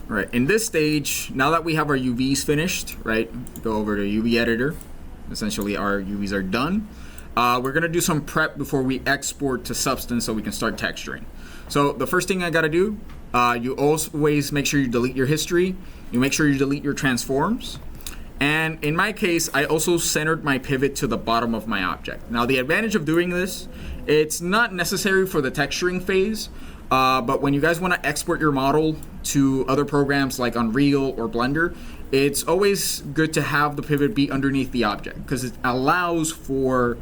Right, in this stage, now that we have our UVs finished, right, go over to UV editor. Essentially, our UVs are done. We're gonna do some prep before we export to Substance so we can start texturing. So the first thing I gotta do, you always make sure you delete your history. You make sure you delete your transforms. And in my case, I also centered my pivot to the bottom of my object. Now the advantage of doing this, it's not necessary for the texturing phase, but when you guys want to export your model to other programs like Unreal or Blender, it's always good to have the pivot be underneath the object because it allows for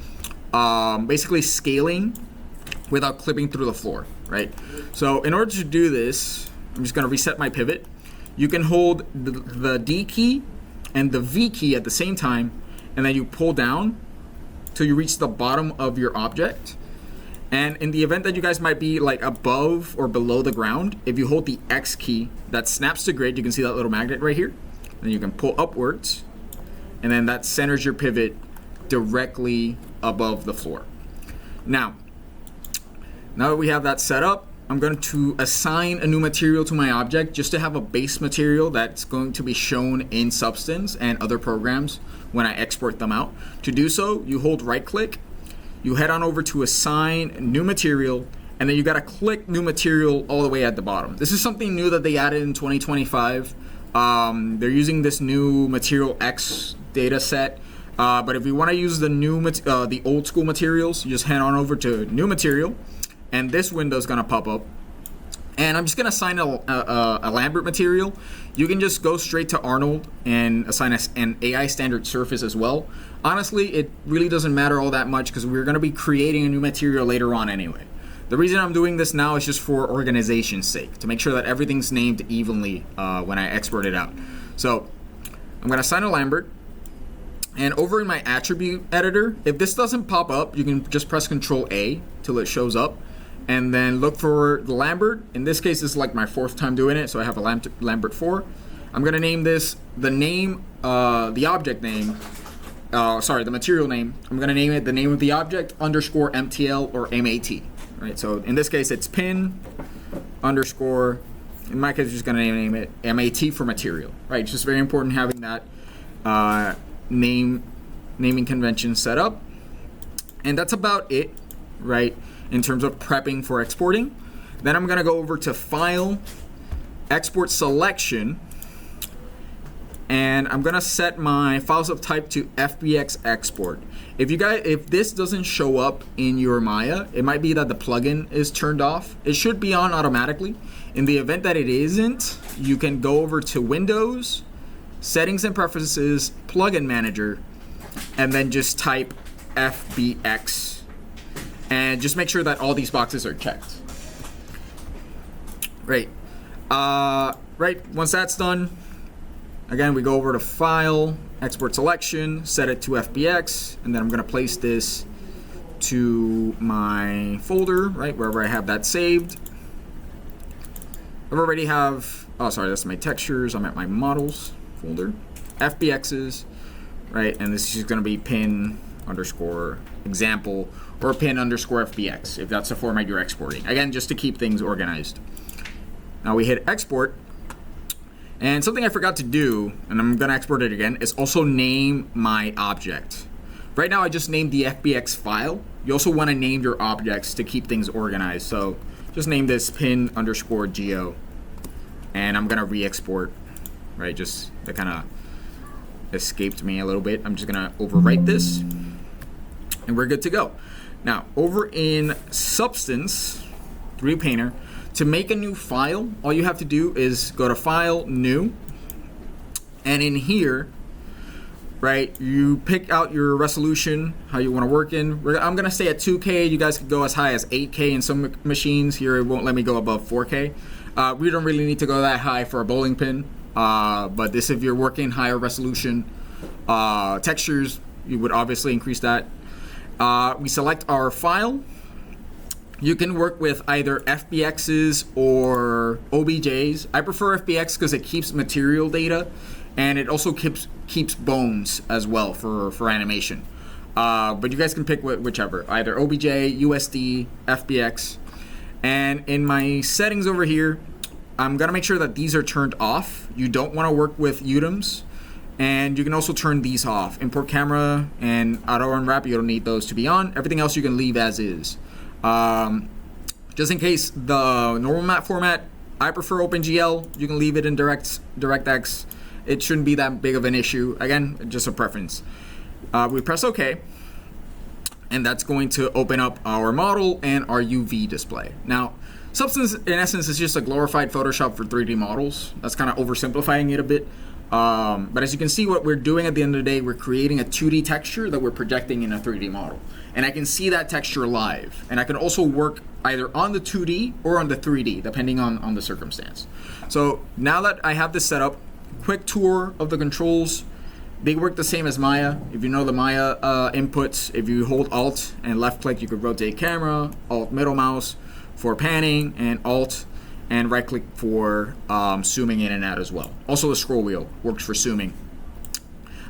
basically scaling without clipping through the floor, right? So in order to do this, I'm just going to reset my pivot. You can hold the D key and the V key at the same time, and then you pull down till you reach the bottom of your object. And in the event that you guys might be like above or below the ground, if you hold the X key, that snaps to grid. You can see that little magnet right here. Then you can pull upwards, and then that centers your pivot directly above the floor. Now that we have that set up, I'm going to assign a new material to my object just to have a base material that's going to be shown in Substance and other programs when I export them out. To do so, you hold right click, you head on over to assign new material, and then you got to click new material all the way at the bottom. This is something new that they added in 2025. They're using this new material X data set. But if you want to use the old school materials, you just head on over to new material, and this window is going to pop up. And I'm just going to assign a Lambert material. You can just go straight to Arnold and assign an AI standard surface as well. Honestly, it really doesn't matter all that much because we're going to be creating a new material later on anyway. The reason I'm doing this now is just for organization's sake, to make sure that everything's named evenly when I export it out. So I'm going to assign a Lambert. And over in my attribute editor, if this doesn't pop up, you can just press Control A till it shows up. And then look for the Lambert. In this case, this is like my 4th time doing it, so I have a Lambert 4. I'm going to name this the object name. The material name. I'm going to name it the name of the object underscore MTL or MAT. Right. So in this case, it's pin underscore. In my case, I'm just going to name it MAT for material. Right. It's just very important having that naming convention set up. And that's about it. Right. In terms of prepping for exporting. Then I'm going to go over to File, Export Selection, and I'm going to set my files of type to FBX export. If this doesn't show up in your Maya, it might be that the plugin is turned off. It should be on automatically. In the event that it isn't, you can go over to Windows, Settings and Preferences, Plugin Manager, and then just type FBX. And just make sure that all these boxes are checked. Right. Once that's done, again, we go over to File, Export Selection, set it to FBX, and then I'm going to place this to my folder, right, wherever I have that saved. I already have, that's my textures. I'm at my models folder, FBXs, right, and this is going to be pin underscore example or pin underscore FBX if that's the format you're exporting. Again, just to keep things organized. Now we hit export, and something I forgot to do, and I'm gonna export it again, is also name my object. Right now I just named the FBX file. You also want to name your objects to keep things organized. So just name this pin underscore geo, and I'm gonna re-export. Right, just that kind of escaped me a little bit. I'm just gonna overwrite this, and we're good to go. Now, over in Substance 3D Painter, to make a new file, all you have to do is go to File, New, and in here, right, you pick out your resolution, how you want to work in. I'm going to stay at 2K. You guys could go as high as 8K in some machines. Here, it won't let me go above 4K. We don't really need to go that high for a bowling pin, but this, if you're working higher resolution textures, you would obviously increase that. We select our file. You can work with either FBXs or OBJs. I prefer FBX because it keeps material data, and it also keeps bones as well for animation. But you guys can pick whichever, either OBJ, USD, FBX. And in my settings over here, I'm gonna make sure that these are turned off. You don't want to work with UDIMs, and you can also turn these off. Import camera and auto unwrap, you don't need those to be on. Everything else you can leave as is. Just in case the normal map format, I prefer OpenGL. You can leave it in DirectX. It shouldn't be that big of an issue. Again, just a preference. We press OK, and that's going to open up our model and our UV display. Now, Substance, in essence, is just a glorified Photoshop for 3D models. That's kind of oversimplifying it a bit. But as you can see, what we're doing at the end of the day, we're creating a 2D texture that we're projecting in a 3D model. And I can see that texture live. And I can also work either on the 2D or on the 3D, depending on the circumstance. So now that I have this set up, quick tour of the controls. They work the same as Maya. If you know the Maya inputs, if you hold Alt and left click, you could rotate camera, Alt middle mouse for panning, and Alt and right click for zooming in and out as well. Also the scroll wheel works for zooming.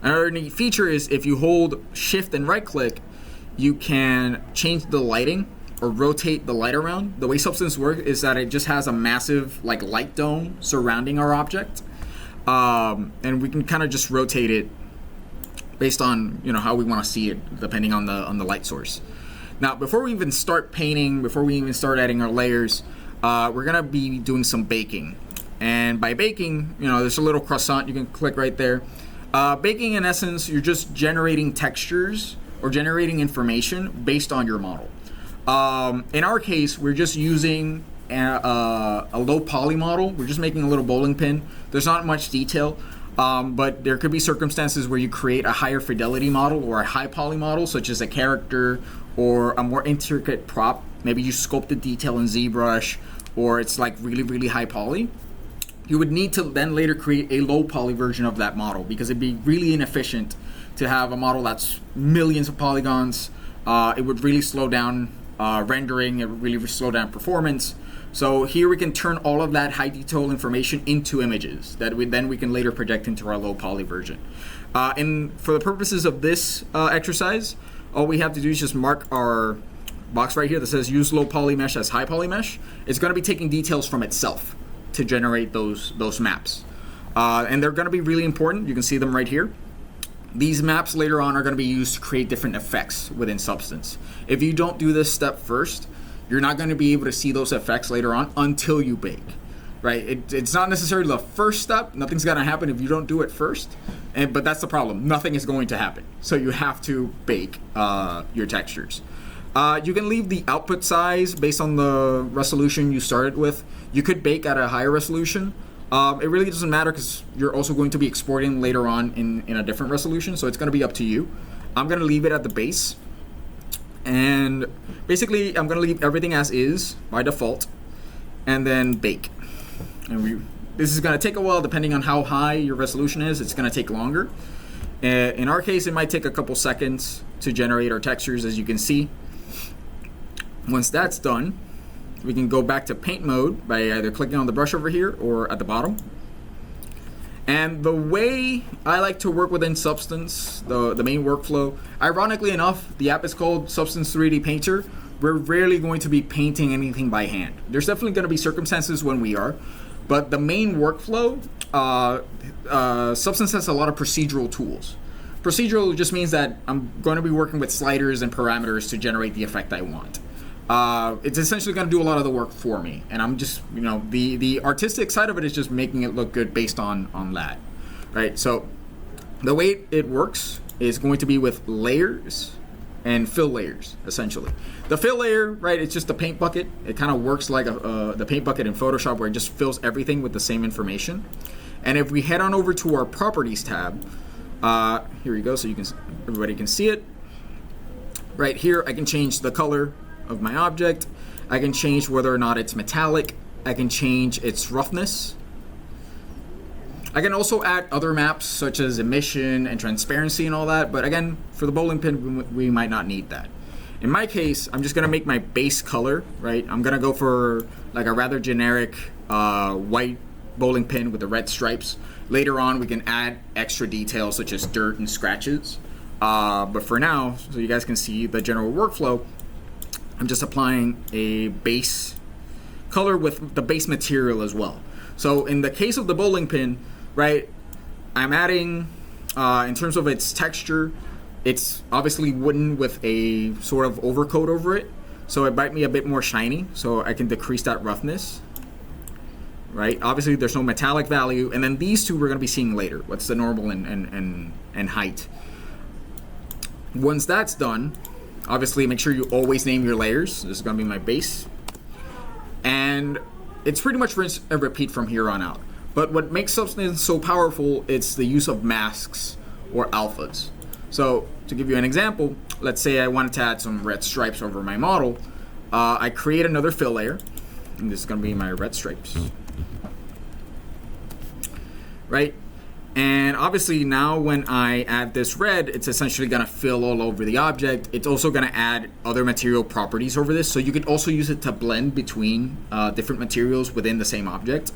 Another neat feature is if you hold Shift and right click, you can change the lighting or rotate the light around. The way Substance works is that it just has a massive like light dome surrounding our object. And we can kind of just rotate it based on how we want to see it, depending on the light source. Now, before we even start painting, before we even start adding our layers, we're gonna be doing some baking. And by baking, there's a little croissant you can click right there. Baking, in essence, you're just generating textures or generating information based on your model. In our case, we're just using a low poly model. We're just making a little bowling pin. There's not much detail, but there could be circumstances where you create a higher fidelity model or a high poly model, such as a character or a more intricate prop. Maybe you sculpt the detail in ZBrush, or it's like really, really high poly. You would need to then later create a low poly version of that model, because it'd be really inefficient to have a model that's millions of polygons. It would really slow down rendering. It would really slow down performance. So here we can turn all of that high detail information into images that we can later project into our low poly version. And for the purposes of this exercise, all we have to do is just mark our box right here that says use low poly mesh as high poly mesh. It's going to be taking details from itself to generate those maps. And they're going to be really important. You can see them right here. These maps later on are going to be used to create different effects within Substance. If you don't do this step first, you're not going to be able to see those effects later on until you bake, right? It's not necessarily the first step. Nothing's going to happen if you don't do it first. But that's the problem. Nothing is going to happen. So you have to bake your textures. You can leave the output size based on the resolution you started with. You could bake at a higher resolution. It really doesn't matter because you're also going to be exporting later on in a different resolution. So it's going to be up to you. I'm going to leave it at the base. And basically, I'm going to leave everything as is by default, and then bake. And this is going to take a while depending on how high your resolution is. It's going to take longer. In our case, it might take a couple seconds to generate our textures, as you can see. Once that's done, we can go back to paint mode by either clicking on the brush over here or at the bottom. And the way I like to work within Substance, the main workflow, ironically enough, the app is called Substance 3D Painter. We're rarely going to be painting anything by hand. There's definitely going to be circumstances when we are, but the main workflow, Substance has a lot of procedural tools. Procedural just means that I'm going to be working with sliders and parameters to generate the effect I want. It's essentially going to do a lot of the work for me, and I'm just, the artistic side of it is just making it look good based on that, right? So the way it works is going to be with layers and fill layers, essentially. The fill layer, right, it's just a paint bucket. It kind of works like the paint bucket in Photoshop, where it just fills everything with the same information. And if we head on over to our properties tab, here we go, so everybody can see it. Right here, I can change the color of my object. I can change whether or not it's metallic. I can change its roughness. I can also add other maps such as emission and transparency and all that, but again, for the bowling pin, we might not need that. In my case, I'm just gonna make my base color, right? I'm gonna go for like a rather generic white bowling pin with the red stripes. Later on, we can add extra details such as dirt and scratches. But for now, so you guys can see the general workflow, I'm just applying a base color with the base material as well. So in the case of the bowling pin, right, I'm adding, in terms of its texture, it's obviously wooden with a sort of overcoat over it. So it might be a bit more shiny, so I can decrease that roughness. Right, obviously there's no metallic value, and then these two we're going to be seeing later. What's the normal and height? Once that's done, obviously make sure you always name your layers. This is going to be my base, and it's pretty much rinse and repeat from here on out. But what makes Substance so powerful, it's the use of masks or alphas. So to give you an example, let's say I wanted to add some red stripes over my model. I create another fill layer, and this is going to be my red stripes. Right? And obviously now when I add this red, it's essentially going to fill all over the object. It's also going to add other material properties over this. So you could also use it to blend between different materials within the same object.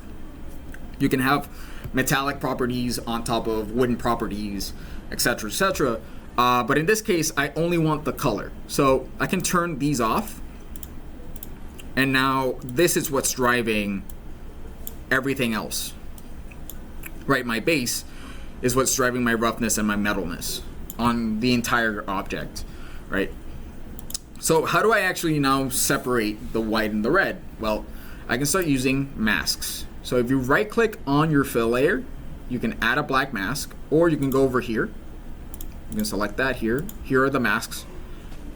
You can have metallic properties on top of wooden properties, etc., etc. But in this case, I only want the color. So I can turn these off. And now this is what's driving everything else. Right, my base is what's driving my roughness and my metalness on the entire object, right? So how do I actually now separate the white and the red? Well, I can start using masks. So if you right click on your fill layer, you can add a black mask, or you can go over here. You can select that here. Here are the masks.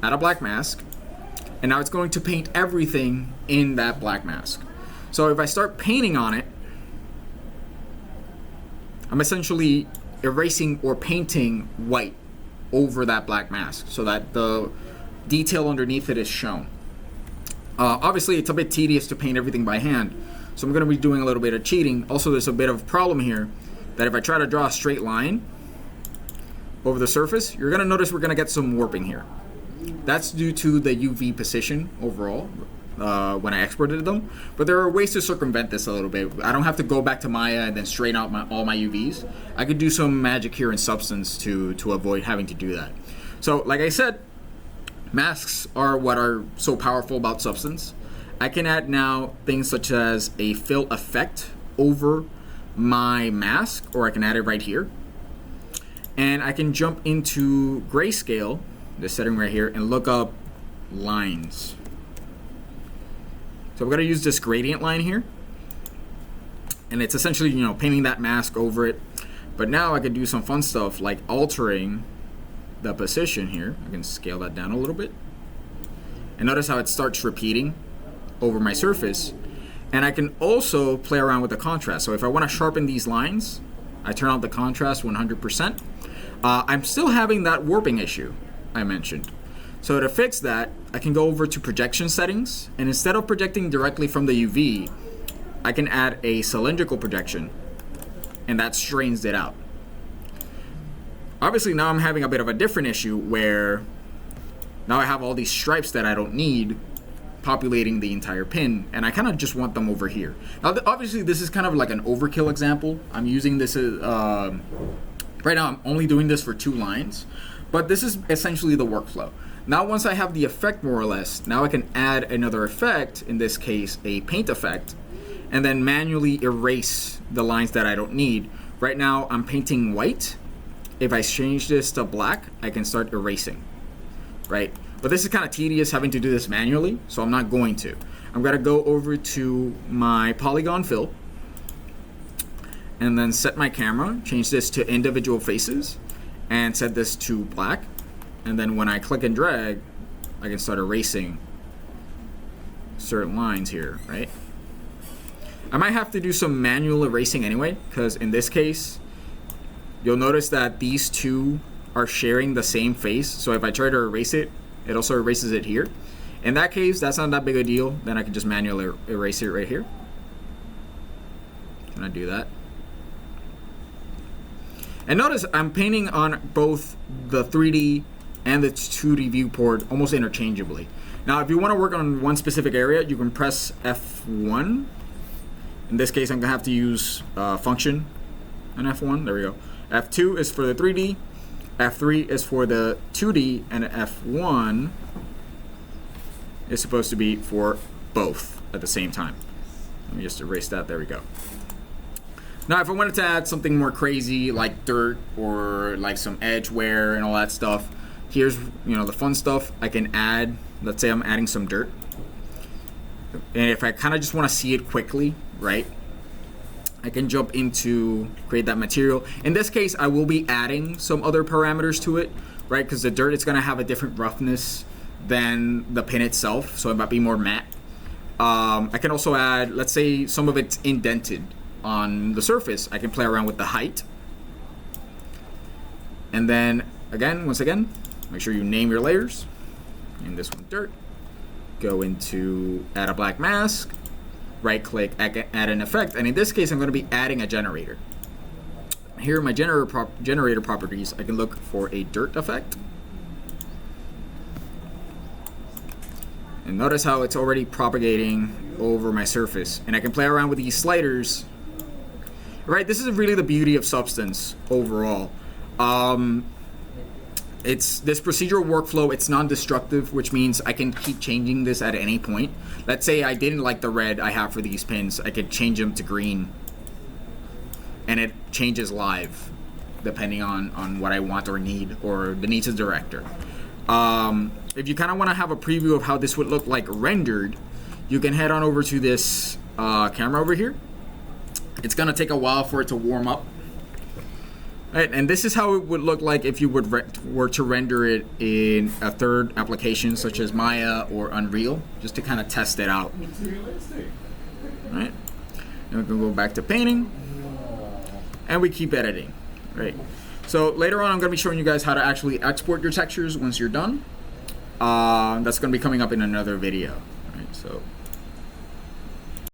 Add a black mask, and now it's going to paint everything in that black mask. So if I start painting on it, I'm essentially erasing or painting white over that black mask so that the detail underneath it is shown. Obviously, it's a bit tedious to paint everything by hand, so I'm going to be doing a little bit of cheating. Also, there's a bit of a problem here that if I try to draw a straight line over the surface, you're going to notice we're going to get some warping here. That's due to the UV position overall. When I exported them, but there are ways to circumvent this a little bit. I don't have to go back to Maya and then straighten out all my UVs. I could do some magic here in Substance to avoid having to do that. So like I said, masks are what are so powerful about Substance. I can add now things such as a fill effect over my mask, or I can add it right here. And I can jump into grayscale, this setting right here, and look up lines. So we're going to use this gradient line here, and it's essentially, painting that mask over it. But now I can do some fun stuff like altering the position here. I can scale that down a little bit, and notice how it starts repeating over my surface. And I can also play around with the contrast. So if I want to sharpen these lines, I turn on the contrast 100%. I'm still having that warping issue I mentioned. So to fix that, I can go over to projection settings, and instead of projecting directly from the UV, I can add a cylindrical projection, and that straightens it out. Obviously now I'm having a bit of a different issue where now I have all these stripes that I don't need populating the entire pin, and I kind of just want them over here. Now obviously this is kind of like an overkill example. I'm using this right now, I'm only doing this for 2 lines, but this is essentially the workflow. Now once I have the effect more or less, now I can add another effect, in this case a paint effect, and then manually erase the lines that I don't need. Right now I'm painting white. If I change this to black, I can start erasing, right? But this is kind of tedious having to do this manually, so I'm not going to. I'm going to go over to my polygon fill, and then set my camera, change this to individual faces, and set this to black. And then when I click and drag, I can start erasing certain lines here, right? I might have to do some manual erasing anyway, because in this case, you'll notice that these two are sharing the same face. So if I try to erase it, it also erases it here. In that case, that's not that big a deal. Then I can just manually erase it right here. Can I do that? And notice I'm painting on both the 3D and the 2D viewport almost interchangeably. Now, if you want to work on one specific area, you can press F1. In this case, I'm going to have to use function and F1. There we go. F2 is for the 3D, F3 is for the 2D, and F1 is supposed to be for both at the same time. Let me just erase that. There we go. Now, if I wanted to add something more crazy like dirt or like some edge wear and all that stuff, here's, you know, the fun stuff. I can add, let's say I'm adding some dirt. And if I kind of just want to see it quickly, right, I can jump into create that material. In this case, I will be adding some other parameters to it, right, because the dirt is going to have a different roughness than the pin itself, so it might be more matte. I can also add, let's say some of it's indented on the surface. I can play around with the height. And then, once again, make sure you name your layers. Name this one dirt. Go into add a black mask. Right click, add an effect. And in this case, I'm going to be adding a generator. Here are my generator properties. I can look for a dirt effect. And notice how it's already propagating over my surface. And I can play around with these sliders. Right, this is really the beauty of Substance overall. It's this procedural workflow, it's non-destructive, which means I can keep changing this at any point. Let's say I didn't like the red I have for these pins. I could change them to green. And it changes live, depending on what I want or need, or the needs of the director. If you kind of want to have a preview of how this would look like rendered, you can head on over to this camera over here. It's going to take a while for it to warm up. Right, and this is how it would look like if you were to render it in a third application such as Maya or Unreal, just to kind of test it out. Right, and we can go back to painting, and we keep editing. Right, so later on I'm going to be showing you guys how to actually export your textures once you're done. That's going to be coming up in another video. Right, so